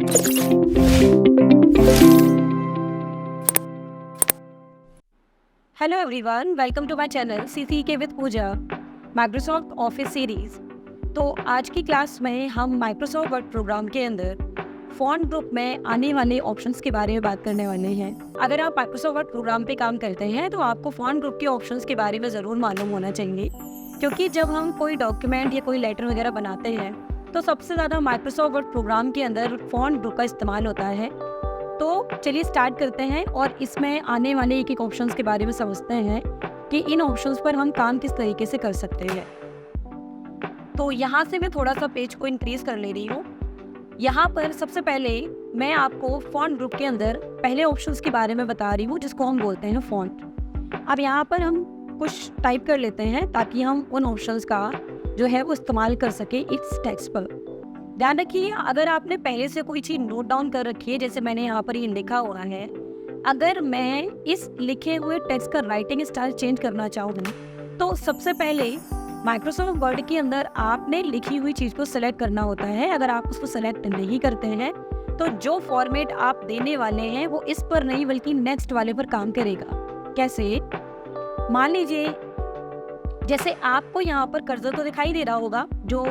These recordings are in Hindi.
Hello everyone, welcome to my channel CCK with Pooja Microsoft office series. तो आज की क्लास में हम माइक्रोसॉफ्ट वर्ड प्रोग्राम के अंदर फॉन्ट ग्रुप में आने वाले ऑप्शंस के बारे में बात करने वाले हैं। अगर आप माइक्रोसॉफ्ट वर्ड प्रोग्राम पे काम करते हैं तो आपको फॉन्ट ग्रुप के ऑप्शंस के बारे में ज़रूर मालूम होना चाहिए, क्योंकि जब हम कोई डॉक्यूमेंट या कोई लेटर वगैरह बनाते हैं तो सबसे ज़्यादा माइक्रोसॉफ्ट वर्ड प्रोग्राम के अंदर फॉन्ट ग्रुप का इस्तेमाल होता है। तो चलिए स्टार्ट करते हैं और इसमें आने वाले एक एक ऑप्शंस के बारे में समझते हैं कि इन ऑप्शंस पर हम काम किस तरीके से कर सकते हैं। तो यहाँ से मैं थोड़ा सा पेज को इंक्रीज कर ले रही हूँ। यहाँ पर सबसे पहले मैं आपको फॉन्ट ग्रुप के अंदर पहले ऑप्शंस के बारे में बता रही हूँ, जिसको हम बोलते हैं फॉन्ट। अब यहाँ पर हम कुछ टाइप कर लेते हैं ताकि हम उन ऑप्शंस का जो है वो इस्तेमाल कर सके इस टेक्स्ट पर। ध्यान रखिए, अगर आपने पहले से कोई चीज़ नोट डाउन कर रखी है, जैसे मैंने यहाँ पर ये लिखा हुआ है, अगर मैं इस लिखे हुए टेक्स्ट का राइटिंग स्टाइल चेंज करना चाहूँ तो सबसे पहले माइक्रोसॉफ्ट वर्ड के अंदर आपने लिखी हुई चीज़ को सेलेक्ट करना होता है। अगर आप उसको सेलेक्ट नहीं करते हैं तो जो फॉर्मेट आप देने वाले हैं वो इस पर नहीं बल्कि नेक्स्ट वाले पर काम करेगा। कैसे? मान लीजिए जैसे आपको यहाँ पर कर्सर तो दिखाई दे रहा होगा, जो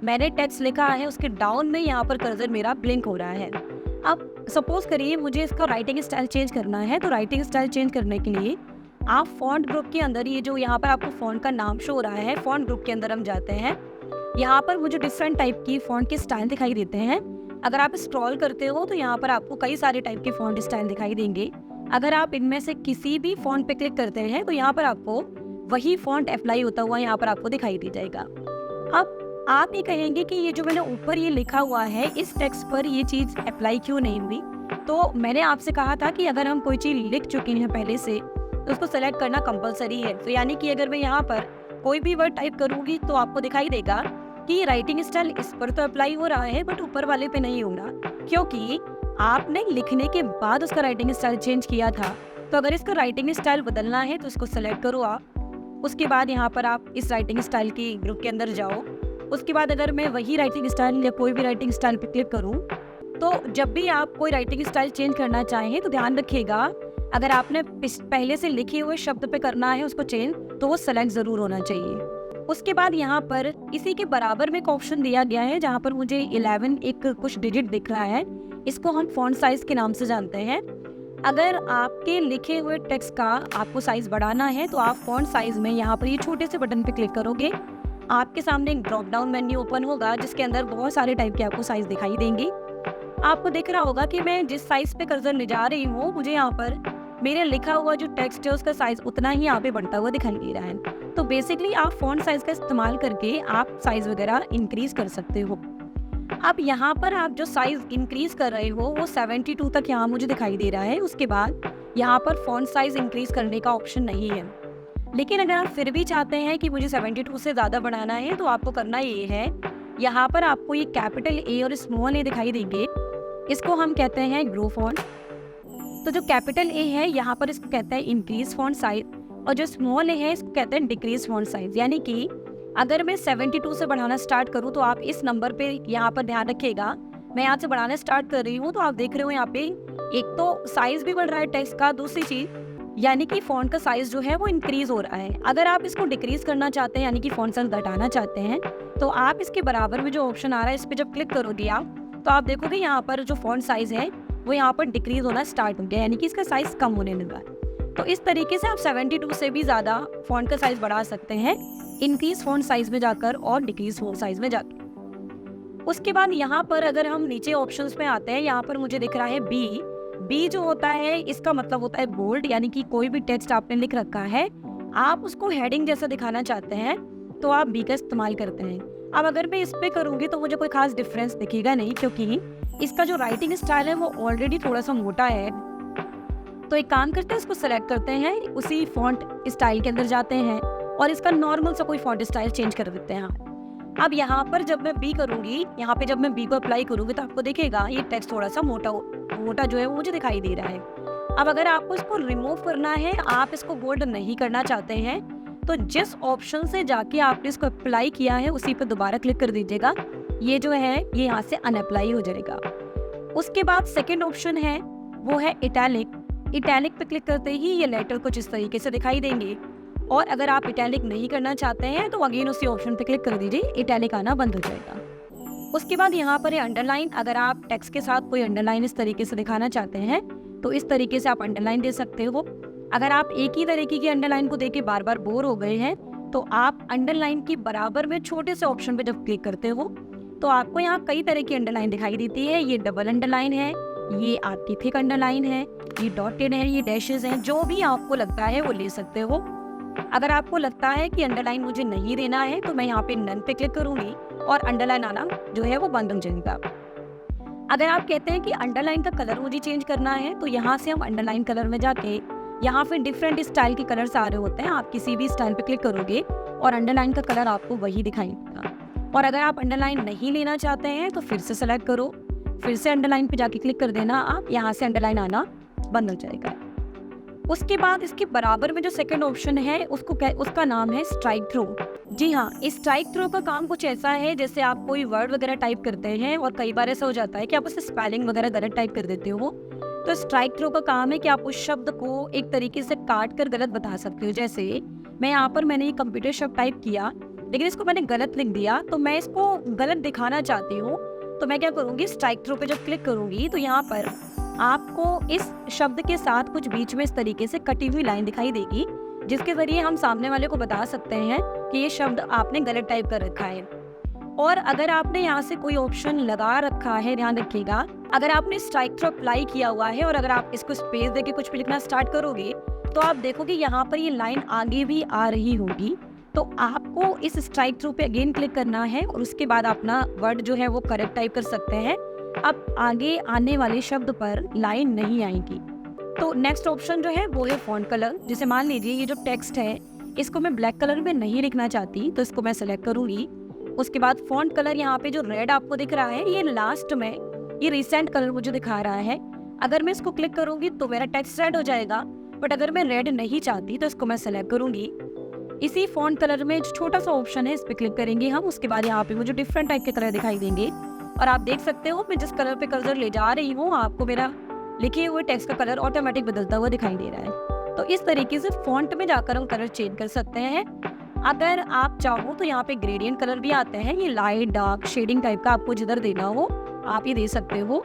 मैंने टेक्स्ट लिखा है उसके डाउन में यहाँ पर कर्सर मेरा ब्लिंक हो रहा है। अब सपोज करिए मुझे इसका राइटिंग स्टाइल चेंज करना है, तो राइटिंग स्टाइल चेंज करने के लिए आप फॉन्ट ग्रुप के अंदर, ये जो यहाँ पर आपको फॉन्ट का नाम शो हो रहा है, फॉन्ट ग्रुप के अंदर हम जाते हैं। यहाँ पर मुझे डिफरेंट टाइप की फॉन्ट के स्टाइल दिखाई देते हैं। अगर आप स्क्रॉल करते हो तो यहाँ पर आपको कई सारे टाइप के फॉन्ट स्टाइल दिखाई देंगे। अगर आप इनमें से किसी भी फॉन्ट पे क्लिक करते हैं तो यहाँ पर आपको वही फॉन्ट अप्लाई होता हुआ यहाँ पर आपको दिखाई दे जाएगा। अब आप ये कहेंगे कि ये जो मैंने ऊपर ये लिखा हुआ है इस टेक्स्ट पर ये चीज़ अप्लाई क्यों नहीं हुई? तो मैंने आपसे कहा था कि अगर हम कोई चीज़ लिख चुके हैं पहले से तो उसको सेलेक्ट करना कंपलसरी है। तो यानी कि अगर मैं यहाँ पर कोई भी वर्ड टाइप करूँगी तो आपको दिखाई देगा कि राइटिंग स्टाइल इस पर तो अप्लाई हो रहा है बट ऊपर वाले पे नहीं होगा, क्योंकि आपने लिखने के बाद उसका राइटिंग स्टाइल चेंज किया था। तो अगर इसका राइटिंग स्टाइल बदलना है तो इसको सेलेक्ट करो आप। उसके बाद यहाँ पर आप इस राइटिंग स्टाइल की ग्रुप के अंदर जाओ। उसके बाद अगर मैं वही राइटिंग स्टाइल या कोई भी राइटिंग स्टाइल पे क्लिक करूं, तो जब भी आप कोई राइटिंग स्टाइल चेंज करना चाहें तो ध्यान रखिएगा, अगर आपने पहले से लिखे हुए शब्द पे करना है उसको चेंज, तो वो सेलेक्ट ज़रूर होना चाहिए। उसके बाद यहाँ पर इसी के बराबर में एक ऑप्शन दिया गया है जहाँ पर मुझे 11 एक कुछ डिजिट दिख रहा है। इसको हम फॉन्ट साइज के नाम से जानते हैं। अगर आपके लिखे हुए टेक्स्ट का आपको साइज बढ़ाना है तो आप फॉन्ट साइज में यहाँ पर ये छोटे से बटन पे क्लिक करोगे, आपके सामने एक ड्रॉप डाउन मेन्यू ओपन होगा जिसके अंदर बहुत सारे टाइप के आपको साइज दिखाई देंगे। आपको दिख रहा होगा कि मैं जिस साइज पे कर्सर ले जा रही हूँ, मुझे यहाँ पर मेरे लिखा हुआ जो टेक्स्ट है उसका साइज उतना ही यहाँ पे बढ़ता हुआ दिखाई दे रहा है। तो बेसिकली आप फॉन्ट साइज का इस्तेमाल करके आप साइज वगैरह इंक्रीज कर सकते हो। अब यहाँ पर आप जो साइज इंक्रीज कर रहे हो वो 72 तक यहाँ मुझे दिखाई दे रहा है। उसके बाद यहाँ पर फॉन्ट साइज इंक्रीज करने का ऑप्शन नहीं है। लेकिन अगर आप फिर भी चाहते हैं कि मुझे 72 से ज़्यादा बढ़ाना है तो आपको करना ये है, यहाँ पर आपको ये कैपिटल ए और स्मॉल ए दिखाई देंगे, इसको हम कहते हैं ग्रो फॉन्ट। तो जो कैपिटल ए है यहाँ पर इसको कहते हैं इंक्रीज फॉन्ट साइज, और जो स्मॉल ए है इसको कहते हैं डिक्रीज फॉन्ट साइज। यानी कि अगर मैं 72 से बढ़ाना स्टार्ट करूँ तो आप इस नंबर पे यहाँ पर ध्यान रखिएगा, मैं यहाँ से बढ़ाना स्टार्ट कर रही हूँ तो आप देख रहे हो यहाँ पे एक तो साइज भी बढ़ रहा है टेक्स्ट का, दूसरी चीज़ यानी कि फॉन्ट का साइज जो है वो इंक्रीज हो रहा है। अगर आप इसको डिक्रीज करना चाहते हैं यानी कि फॉन्ट साइज घटाना चाहते हैं तो आप इसके बराबर में जो ऑप्शन आ रहा है इस पर जब क्लिक करोगे आप, तो आप देखोगे यहाँ पर जो फॉन्ट साइज है वो यहाँ पर डिक्रीज होना स्टार्ट हो गया, यानी कि इसका साइज कम होने लगा। तो इस तरीके से आप 72 से भी ज़्यादा फॉन्ट का साइज बढ़ा सकते हैं, इंक्रीज फॉन्ट साइज में जाकर और डिक्रीज फॉन्ट साइज में जाकर। उसके बाद यहाँ पर अगर हम नीचे ऑप्शंस में आते हैं, यहाँ पर मुझे दिख रहा है बी जो होता है इसका मतलब होता है बोल्ड, यानी कि कोई भी टेक्स्ट आपने लिख रखा है आप उसको हेडिंग जैसा दिखाना चाहते हैं तो आप बी का इस्तेमाल करते हैं। अब अगर मैं इस पे करूंगी तो मुझे कोई खास डिफरेंस दिखेगा नहीं, क्योंकि इसका जो राइटिंग स्टाइल है वो ऑलरेडी थोड़ा सा मोटा है। तो एक काम करते हैं, इसको सेलेक्ट करते हैं, उसी फॉन्ट स्टाइल के अंदर जाते हैं और इसका नॉर्मल सा कोई फॉन्ट स्टाइल चेंज कर देते हैं। अब यहाँ पर जब मैं बी करूंगी, यहाँ पे जब मैं बी को अप्लाई करूंगी तो आपको दिखेगा ये टेक्स्ट थोड़ा सा मोटा जो है वो मुझे दिखाई दे रहा है। अब अगर आपको इसको रिमूव करना है, आप इसको बोल्ड नहीं करना चाहते हैं, तो जिस ऑप्शन से जाके आपने इसको अप्लाई किया है उसी पे दोबारा क्लिक कर दीजिएगा। ये जो है ये यहाँ से अनअप्लाई हो जाएगा। उसके बाद सेकेंड ऑप्शन है वो है इटैलिक। इटैलिक पे क्लिक करते ही ये लेटर कुछ इस तरीके से दिखाई देंगे। और अगर आप इटैलिक नहीं करना चाहते हैं तो अगेन उसी ऑप्शन पे क्लिक कर दीजिए, इटैलिक आना बंद हो जाएगा। उसके बाद यहाँ पर है अंडरलाइन। अगर आप टेक्स्ट के साथ कोई अंडरलाइन इस तरीके से दिखाना चाहते हैं तो इस तरीके से आप अंडरलाइन दे सकते हो। अगर आप एक ही तरीके की अंडरलाइन को देके बार बार बोर हो गए हैं तो आप अंडरलाइन की बराबर में छोटे से ऑप्शन पे जब क्लिक करते हो तो आपको यहाँ कई तरह की अंडरलाइन दिखाई देती है। ये डबल अंडरलाइन है, ये आपकी थिक अंडरलाइन है, ये डॉटेड है, ये डैशेस हैं, जो भी आपको लगता है वो ले सकते हो। अगर आपको लगता है कि अंडरलाइन मुझे नहीं देना है तो मैं यहाँ पे नन पे क्लिक करूंगी और अंडरलाइन आना जो है वो बंद हो जाएगा। अगर आप कहते हैं कि अंडरलाइन का कलर मुझे चेंज करना है तो यहाँ से हम अंडरलाइन कलर में जाके यहाँ पे डिफरेंट स्टाइल के कलर्स आ रहे होते हैं, आप किसी भी स्टाइल पे क्लिक करोगे और अंडरलाइन का कलर आपको वही दिखाई देगा। और अगर आप अंडरलाइन नहीं लेना चाहते हैं तो फिर से सेलेक्ट करो, फिर से अंडरलाइन पे जाके क्लिक कर देना, आप यहाँ से अंडरलाइन आना बंद हो जाएगा। उसके बाद इसके बराबर में जो सेकंड ऑप्शन है उसका नाम है स्ट्राइक थ्रो। जी हाँ, इस स्ट्राइक थ्रो का काम कुछ ऐसा है जैसे आप कोई वर्ड वगैरह टाइप करते हैं और कई बार ऐसा हो जाता है कि आप उसे स्पेलिंग वगैरह गलत टाइप कर देते हो। तो स्ट्राइक थ्रो का काम है कि आप उस शब्द को एक तरीके से काट कर गलत बता सकते हो। जैसे मैं यहाँ पर मैंने ये कंप्यूटर शब्द टाइप किया लेकिन इसको मैंने गलत लिख दिया, तो मैं इसको गलत दिखाना चाहती हूँ तो मैं क्या करूँगी, स्ट्राइक थ्रो पे जब क्लिक करूँगी तो यहाँ पर आपको इस शब्द के साथ कुछ बीच में इस तरीके से कटी हुई लाइन दिखाई देगी जिसके जरिए हम सामने वाले को बता सकते हैं कि ये शब्द आपने गलत टाइप कर रखा है। और अगर आपने यहाँ से कोई ऑप्शन लगा रखा है, ध्यान रखिएगा, अगर आपने स्ट्राइक थ्रो अप्लाई किया हुआ है और अगर आप इसको स्पेस देके कुछ भी लिखना स्टार्ट करोगे तो आप देखोगे यहाँ पर ये लाइन आगे भी आ रही होगी। तो आपको इस स्ट्राइक थ्रो पे अगेन क्लिक करना है और उसके बाद अपना वर्ड जो है वो करेक्ट टाइप कर सकते हैं। अब आगे आने वाले शब्द पर लाइन नहीं आएगी। तो नेक्स्ट ऑप्शन जो है वो है फॉन्ट कलर। जैसे मान लीजिए ये जो टेक्स्ट है इसको मैं ब्लैक कलर में नहीं लिखना चाहती तो इसको मैं सेलेक्ट करूंगी। उसके बाद फॉन्ट कलर, यहाँ पे जो रेड आपको दिख रहा है ये लास्ट में ये रिसेंट कलर मुझे दिखा रहा है। अगर मैं इसको क्लिक करूंगी तो मेरा टेक्स्ट रेड हो जाएगा, बट अगर मैं रेड नहीं चाहती तो इसको मैं सेलेक्ट करूंगी। इसी फॉन्ट कलर में जो छोटा सा ऑप्शन है इस पे क्लिक करेंगे हम। उसके बाद यहाँ पे मुझे डिफरेंट टाइप के कलर दिखाई देंगे और आप देख सकते हो मैं जिस कलर पे कर्सर ले जा रही हूँ आपको मेरा लिखे हुए टेक्स्ट का कलर ऑटोमेटिक बदलता हुआ दिखाई दे रहा है। तो इस तरीके से फॉन्ट में जाकर हम कलर चेंज कर सकते हैं। अगर आप चाहो तो यहाँ पे ग्रेडियंट कलर भी आते हैं, ये लाइट डार्क शेडिंग टाइप का आपको जिधर देना हो आप ये दे सकते हो।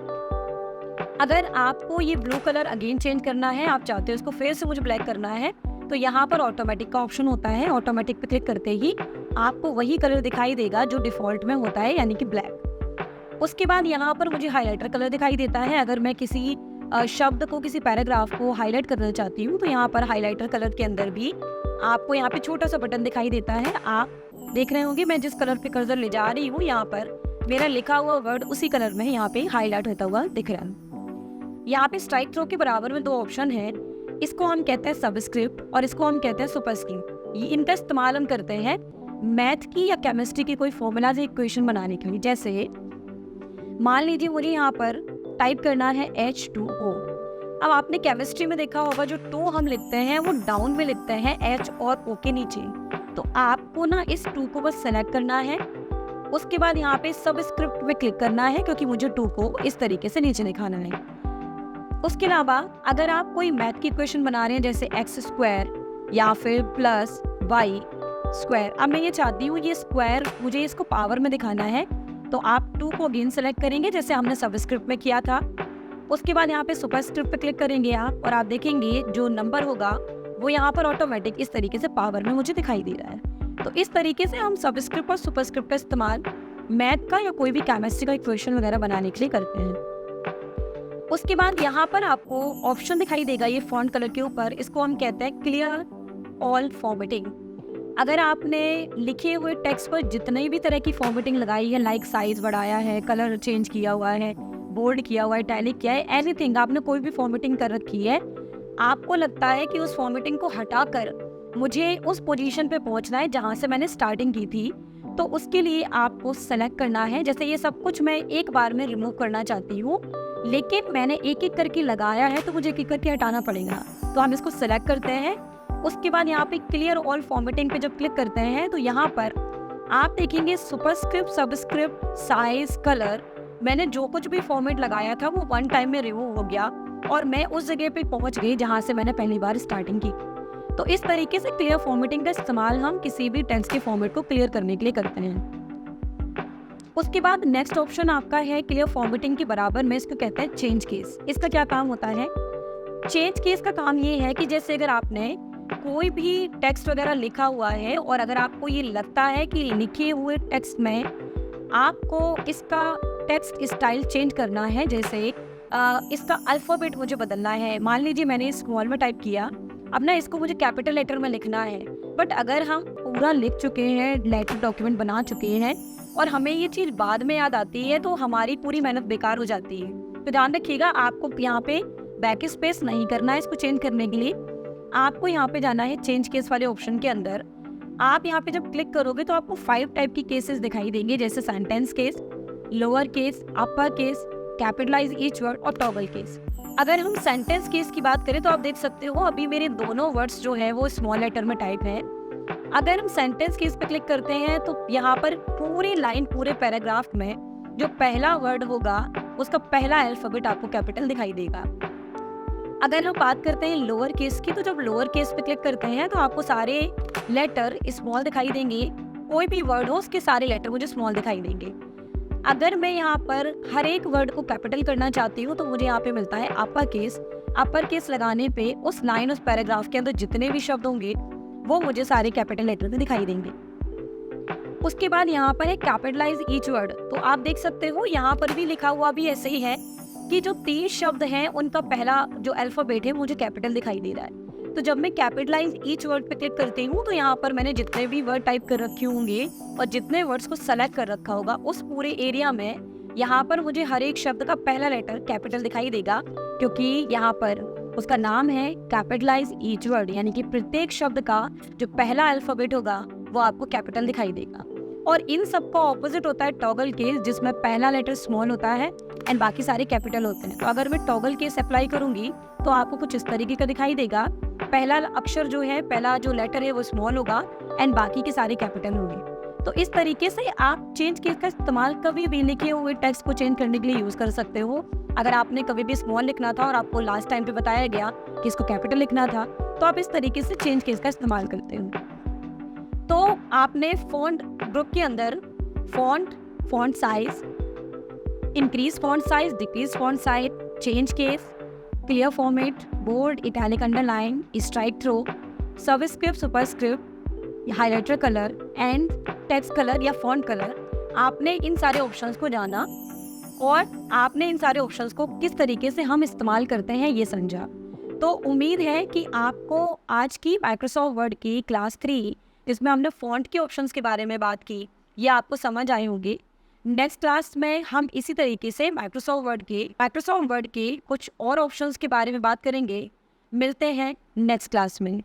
अगर आपको ये ब्लू कलर अगेन चेंज करना है, आप चाहते हो इसको फिर से मुझे ब्लैक करना है, तो यहाँ पर ऑटोमेटिक का ऑप्शन होता है। ऑटोमेटिक पे क्लिक करते ही आपको वही कलर दिखाई देगा जो डिफॉल्ट में होता है, यानी कि ब्लैक। उसके बाद यहाँ पर मुझे हाइलाइटर कलर दिखाई देता है। अगर मैं किसी शब्द को, किसी पैराग्राफ को हाईलाइट करना चाहती हूँ तो यहाँ पर हाइलाइटर कलर के अंदर भी आपको यहाँ पे छोटा सा बटन दिखाई देता है। आप देख रहे होंगे मैं जिस कलर पे कर्सर ले जा रही हूँ यहाँ पर मेरा लिखा हुआ वर्ड उसी कलर में यहाँ पे हाईलाइट होता हुआ दिख रहा है। यहाँ पे स्ट्राइक थ्रो के बराबर में दो ऑप्शन है, इसको हम कहते हैं सबस्क्रिप्ट और इसको हम कहते हैं सुपरस्क्रिप्ट। ये इनका इस्तेमाल हम करते हैं मैथ की या केमिस्ट्री की कोई फॉर्मूला से इक्वेशन बनाने के लिए। जैसे मान लीजिए मुझे यहाँ पर टाइप करना है H2O। अब आपने केमिस्ट्री में देखा होगा जो 2 हम लिखते हैं वो डाउन में लिखते हैं H और O के नीचे। तो आपको ना इस 2 को बस सेलेक्ट करना है। उसके बाद यहाँ पे सबस्क्रिप्ट में क्लिक करना है क्योंकि मुझे 2 को इस तरीके से नीचे दिखाना है। उसके अलावा अगर आप कोई मैथ की इक्वेशन बना रहे हैं जैसे x² या फिर प्लस y², अब मैं ये चाहती हूँ ये स्क्वायर मुझे इसको पावर में दिखाना है, तो आप 2 को अगेन सेलेक्ट करेंगे जैसे हमने सबस्क्रिप्ट में किया था। उसके बाद यहाँ पे सुपरस्क्रिप्ट पे क्लिक करेंगे आप और आप देखेंगे जो नंबर होगा वो यहाँ पर ऑटोमेटिक इस तरीके से पावर में मुझे दिखाई दे रहा है। तो इस तरीके से हम सबस्क्रिप्ट और सुपरस्क्रिप्ट का इस्तेमाल मैथ का या कोई भी केमिस्ट्री का इक्वेशन वगैरह बनाने के लिए करते हैं। उसके बाद यहाँ पर आपको ऑप्शन दिखाई देगा ये फॉन्ट कलर के ऊपर, इसको हम कहते हैं क्लियर ऑल फॉर्मेटिंग। अगर आपने लिखे हुए टेक्स्ट पर जितने भी तरह की फॉर्मेटिंग लगाई है, लाइक साइज बढ़ाया है, कलर चेंज किया हुआ है, बोल्ड किया हुआ है, टैलिक किया है, एनीथिंग आपने कोई भी फॉर्मेटिंग कर रखी है, आपको लगता है कि उस फॉर्मेटिंग को हटाकर मुझे उस पोजीशन पे पहुंचना है जहां से मैंने स्टार्टिंग की थी, तो उसके लिए आपको सेलेक्ट करना है। जैसे ये सब कुछ मैं एक बार में रिमूव करना चाहती हूँ लेकिन मैंने एक एक करके लगाया है तो मुझे एक एक करके हटाना पड़ेगा, तो हम इसको सेलेक्ट करते हैं। उसके बाद यहाँ पे क्लियर ऑल फॉर्मेटिंग पे जब क्लिक करते हैं तो यहाँ पर आप देखेंगे सुपरस्क्रिप्ट, सबस्क्रिप्ट, साइज, कलर मैंने जो कुछ भी फॉर्मेट लगाया था वो वन टाइम में रिमूव हो गया और मैं उस जगह पे पहुंच गई जहां से मैंने पहली बार स्टार्टिंग की। तो इस तरीके से क्लियर फॉर्मेटिंग का इस्तेमाल हम किसी भी टेक्स्ट के फॉर्मेट को क्लियर करने के लिए करते हैं। उसके बाद नेक्स्ट ऑप्शन आपका है क्लियर फॉर्मेटिंग के बराबर में इसको कहते हैं चेंज केस। इसका क्या काम होता है? चेंज केस का काम ये है कि जैसे अगर आपने कोई भी टेक्स्ट वगैरह लिखा हुआ है और अगर आपको ये लगता है कि लिखे हुए टेक्स्ट में आपको इसका टेक्स्ट स्टाइल चेंज करना है, जैसे इसका अल्फ़ाबेट मुझे बदलना है। मान लीजिए मैंने स्मॉल में टाइप किया, अब ना इसको मुझे कैपिटल लेटर में लिखना है, बट अगर हम पूरा लिख चुके हैं, लेटर डॉक्यूमेंट बना चुके हैं और हमें ये चीज़ बाद में याद आती है तो हमारी पूरी मेहनत बेकार हो जाती है। तो ध्यान रखिएगा, आपको यहाँ पे बैक स्पेस नहीं करना है इसको चेंज करने के लिए। आपको यहाँ पे जाना है चेंज केस वाले ऑप्शन के अंदर। आप यहाँ पे जब क्लिक करोगे तो आपको 5 टाइप की केसेस दिखाई देंगे, जैसे sentence case, lower case, upper case, capitalise each word और टॉगल केस। अगर हम सेंटेंस केस की बात करें तो आप देख सकते हो अभी मेरे दोनों वर्ड्स जो है वो स्मॉल लेटर में टाइप है। अगर हम सेंटेंस केस पे क्लिक करते हैं तो यहाँ पर पूरी लाइन, पूरे पैराग्राफ में जो पहला वर्ड होगा उसका पहला अल्फाबेट आपको कैपिटल दिखाई देगा। अगर हम बात करते हैं लोअर केस की, तो जब लोअर केस पे क्लिक करते हैं तो आपको सारे लेटर स्मॉल दिखाई देंगे। कोई भी वर्ड हो उसके सारे लेटर मुझे स्मॉल दिखाई देंगे। अगर मैं यहाँ पर हर एक वर्ड को कैपिटल करना चाहती हूँ तो मुझे यहाँ पे मिलता है अपर केस। अपर केस लगाने पे उस लाइन, उस पैराग्राफ के अंदर जितने भी शब्द होंगे वो मुझे सारे कैपिटल लेटर में दिखाई देंगे। उसके बाद यहाँ पर है कैपिटलाइज ईच वर्ड। तो आप देख सकते हो यहाँ पर भी लिखा हुआ भी ऐसे ही है कि जो 30 शब्द हैं उनका पहला जो अल्फाबेट है मुझे कैपिटल दिखाई दे रहा है। तो जब मैं कैपिटलाइज ईच वर्ड पे क्लिक करती हूँ तो यहाँ पर मैंने जितने भी वर्ड टाइप कर रखे होंगे और जितने वर्ड्स को सेलेक्ट कर रखा होगा उस पूरे एरिया में यहाँ पर मुझे हर एक शब्द का पहला लेटर कैपिटल दिखाई देगा, क्योंकि यहाँ पर उसका नाम है कैपिटलाइज ईच वर्ड, यानी कि प्रत्येक शब्द का जो पहला अल्फाबेट होगा वो आपको कैपिटल दिखाई देगा। और इन सब का ऑपोजिट होता है टॉगल केस, जिसमें पहला लेटर स्मॉल होता है एंड बाकी सारे कैपिटल होते हैं। तो अगर मैं टॉगल केस अप्लाई करूंगी तो आपको कुछ इस तरीके का दिखाई देगा। पहला अक्षर जो है, पहला जो लेटर है वो स्मॉल होगा एंड बाकी के सारे कैपिटल होंगे। तो इस तरीके से आप चेंज केस का इस्तेमाल कभी भी लिखे हुए टेक्स्ट को चेंज करने के लिए यूज कर सकते हो। अगर आपने कभी भी स्मॉल लिखना था और आपको लास्ट टाइम पे बताया गया कि इसको कैपिटल लिखना था, तो आप इस तरीके से चेंज केस का इस्तेमाल करते हो। तो आपने फॉन्ट ग्रुप के अंदर font size, increase font size, decrease font size, change case, clear format, bold, italic, underline, strike through, subscript, superscript, highlighter colour and text colour या फॉन्ट कलर, आपने इन सारे ऑप्शंस को जाना और आपने इन सारे ऑप्शंस को किस तरीके से हम इस्तेमाल करते हैं ये समझा। तो उम्मीद है कि आपको आज की माइक्रोसॉफ्ट वर्ड की क्लास 3, जिसमें हमने फॉन्ट के ऑप्शंस के बारे में बात की, ये आपको समझ आए होंगे। नेक्स्ट क्लास में हम इसी तरीके से माइक्रोसॉफ्ट वर्ड के कुछ और ऑप्शंस के बारे में बात करेंगे। मिलते हैं नेक्स्ट क्लास में।